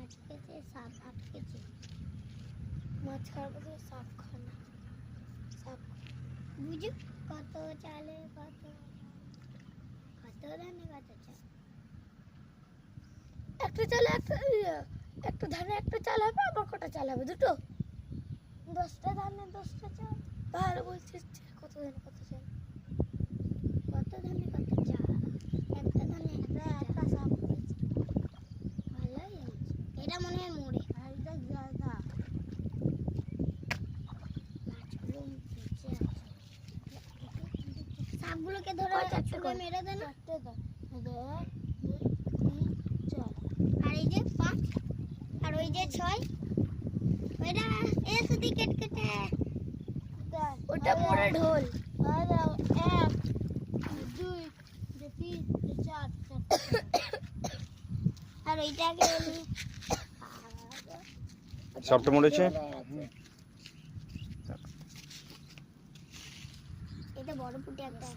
আটকেছে, সাপ আটকেছে। মাছ খাওয়ার বদলে সাপ খানা। সাপ বুঝি কত চালে কত ধানে কত চাল। একটা চালে একটা ধানে একটা চাল হবে, আবার কটা চাল হবে? দুটো। 10টা ধানে 10টা চাল। ভালো বলছিস। কত ধানে কত চাল? কত ধানে কত চাল? একটা ধানে একটা সাপ হয়েছে। ভালোই হয়েছে। এটা মনে হয় মোড়ে। আর এটা জায়গা। মাছগুলো নিচে আছে। সাপগুলোকে ধরে ছুঁড়ে মেরে দেন। চারটে দাও। 1 2 3 4। আর এই যে 5 আর ওই যে 6। ওইটা এ সুদি কেটে ওটা মোড়ে ঢোল। আর 1 2 3 4 আর ওইটাকে সবটা মরেছে। এটা বড় পুঁটি একটা।